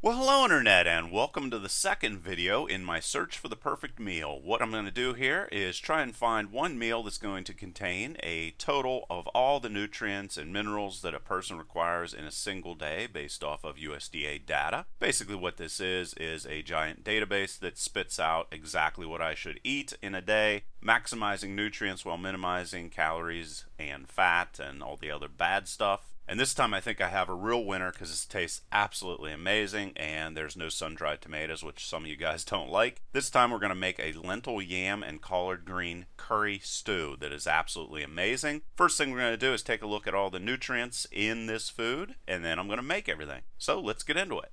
Well, hello Internet, and welcome to the second video in my search for the perfect meal. What I'm going to do here is try and find one meal that's going to contain a total of all the nutrients and minerals that a person requires in a single day based off of USDA data. Basically what this is a giant database that spits out exactly what I should eat in a day, maximizing nutrients while minimizing calories and fat and all the other bad stuff. And this time I think I have a real winner because this tastes absolutely amazing and there's no sun-dried tomatoes, which some of you guys don't like. This time we're going to make a lentil, yam, and collard green curry stew that is absolutely amazing. First thing we're going to do is take a look at all the nutrients in this food, and then I'm going to make everything. So let's get into it.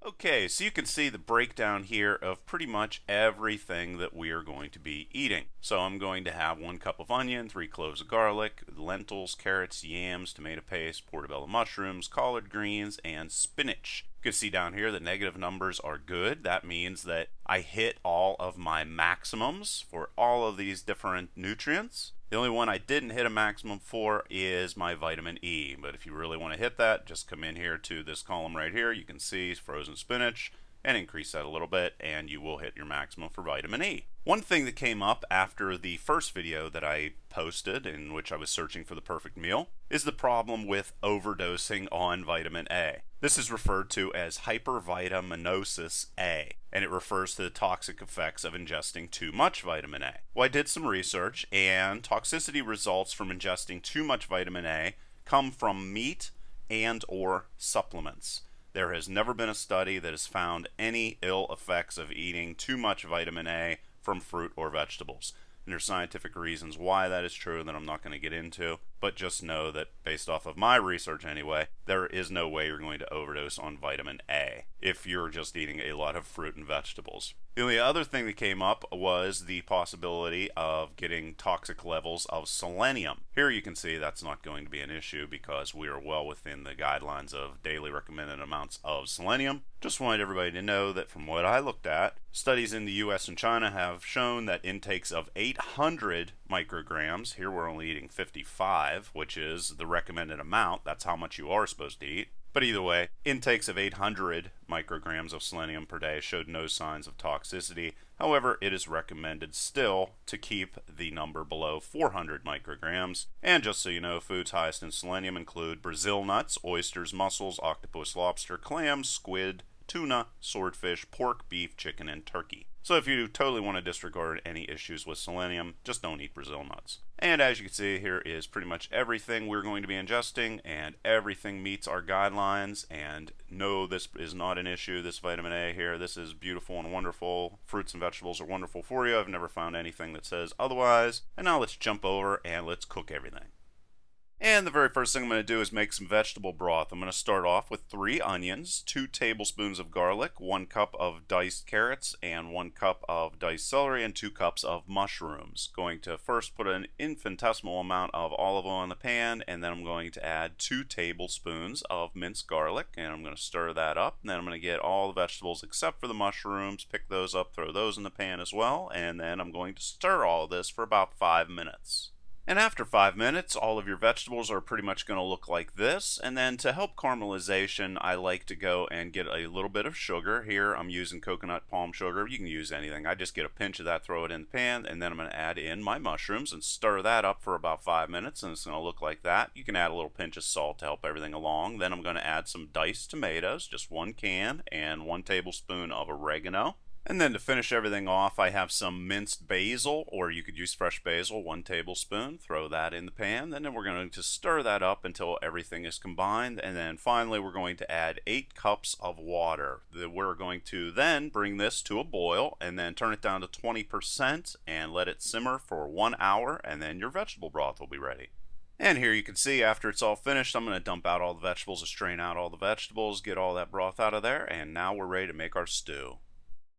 Okay, so you can see the breakdown here of pretty much everything that we are going to be eating. So I'm going to have 1 cup of onion, 3 cloves of garlic, lentils, carrots, yams, tomato paste, portobello mushrooms, collard greens, and spinach. You can see down here the negative numbers are good. That means that I hit all of my maximums for all of these different nutrients. The only one I didn't hit a maximum for is my vitamin E, but if you really want to hit that, just come in here to this column right here. You can see frozen spinach and increase that a little bit and you will hit your maximum for vitamin E. One thing that came up after the first video that I posted, in which I was searching for the perfect meal, is the problem with overdosing on vitamin A. This is referred to as hypervitaminosis A, and it refers to the toxic effects of ingesting too much vitamin A. Well, I did some research, and toxicity results from ingesting too much vitamin A come from meat and or supplements. There has never been a study that has found any ill effects of eating too much vitamin A from fruit or vegetables. And there's scientific reasons why that is true that I'm not going to get into, but just know that based off of my research anyway, there is no way you're going to overdose on vitamin A if you're just eating a lot of fruit and vegetables. The only other thing that came up was the possibility of getting toxic levels of selenium. Here you can see that's not going to be an issue because we are well within the guidelines of daily recommended amounts of selenium. Just wanted everybody to know that from what I looked at, studies in the US and China have shown that intakes of 800 micrograms, here we're only eating 55, which is the recommended amount, that's how much you are supposed to eat. But either way, intakes of 800 micrograms of selenium per day showed no signs of toxicity. However, it is recommended still to keep the number below 400 micrograms. And just so you know, foods highest in selenium include Brazil nuts, oysters, mussels, octopus, lobster, clams, squid, tuna, swordfish, pork, beef, chicken, and turkey. So if you totally want to disregard any issues with selenium, just don't eat Brazil nuts. And as you can see, here is pretty much everything we're going to be ingesting, and everything meets our guidelines. And no, this is not an issue, this vitamin A here. This is beautiful and wonderful. Fruits and vegetables are wonderful for you. I've never found anything that says otherwise. And now let's jump over and let's cook everything. And the very first thing I'm going to do is make some vegetable broth. I'm going to start off with 3 onions, 2 tablespoons of garlic, 1 cup of diced carrots, and 1 cup of diced celery, and 2 cups of mushrooms. Going to first put an infinitesimal amount of olive oil in the pan, and then I'm going to add 2 tablespoons of minced garlic, and I'm going to stir that up. And then I'm going to get all the vegetables except for the mushrooms, pick those up, throw those in the pan as well, and then I'm going to stir all of this for about 5 minutes. And after 5 minutes, all of your vegetables are pretty much going to look like this. And then to help caramelization, I like to go and get a little bit of sugar. Here I'm using coconut palm sugar. You can use anything. I just get a pinch of that, throw it in the pan, and then I'm going to add in my mushrooms and stir that up for about 5 minutes, and it's going to look like that. You can add a little pinch of salt to help everything along. Then I'm going to add some diced tomatoes, just 1 can, and 1 tablespoon of oregano. And then to finish everything off, I have some minced basil, or you could use fresh basil, 1 tablespoon. Throw that in the pan, and then we're going to stir that up until everything is combined. And then finally, we're going to add 8 cups of water. We're going to then bring this to a boil, and then turn it down to 20% and let it simmer for 1 hour, and then your vegetable broth will be ready. And here you can see after it's all finished, I'm going to dump out all the vegetables, strain out all the vegetables, get all that broth out of there, and now we're ready to make our stew.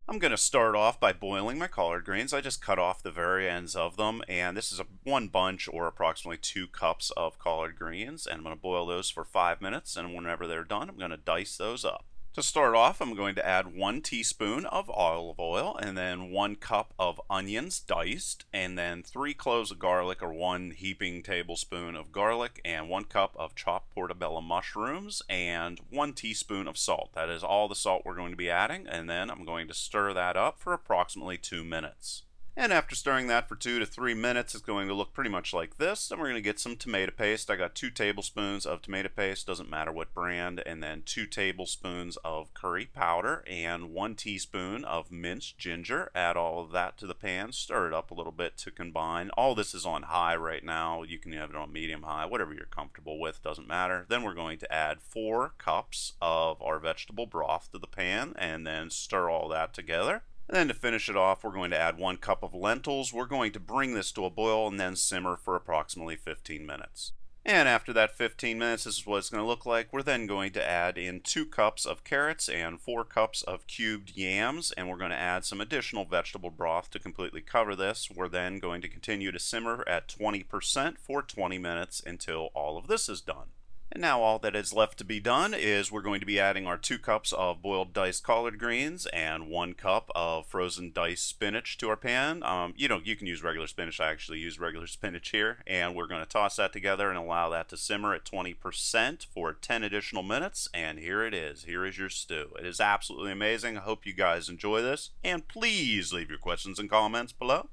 I'm going to start off by boiling my collard greens. I just cut off the very ends of them, and this is 1 bunch or approximately 2 cups of collard greens, and I'm going to boil those for 5 minutes, and whenever they're done, I'm going to dice those up. To start off, I'm going to add 1 teaspoon of olive oil and then 1 cup of onions diced, and then 3 cloves of garlic or 1 heaping tablespoon of garlic, and 1 cup of chopped portobello mushrooms, and 1 teaspoon of salt. That is all the salt we're going to be adding, and then I'm going to stir that up for approximately 2 minutes. And after stirring that for 2 to 3 minutes, it's going to look pretty much like this. Then we're going to get some tomato paste. I got 2 tablespoons of tomato paste, doesn't matter what brand, and then 2 tablespoons of curry powder and 1 teaspoon of minced ginger. Add all of that to the pan, stir it up a little bit to combine. All this is on high right now. You can have it on medium high, whatever you're comfortable with, doesn't matter. Then we're going to add 4 cups of our vegetable broth to the pan and then stir all that together. And then to finish it off, we're going to add 1 cup of lentils. We're going to bring this to a boil and then simmer for approximately 15 minutes. And after that 15 minutes, this is what it's going to look like. We're then going to add in 2 cups of carrots and 4 cups of cubed yams, and we're going to add some additional vegetable broth to completely cover this. We're then going to continue to simmer at 20% for 20 minutes until all of this is done. And now all that is left to be done is we're going to be adding our 2 cups of boiled diced collard greens and 1 cup of frozen diced spinach to our pan. You can use regular spinach. I actually use regular spinach here. And we're going to toss that together and allow that to simmer at 20% for 10 additional minutes. And here it is. Here is your stew. It is absolutely amazing. I hope you guys enjoy this. And please leave your questions and comments below.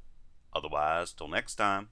Otherwise, till next time.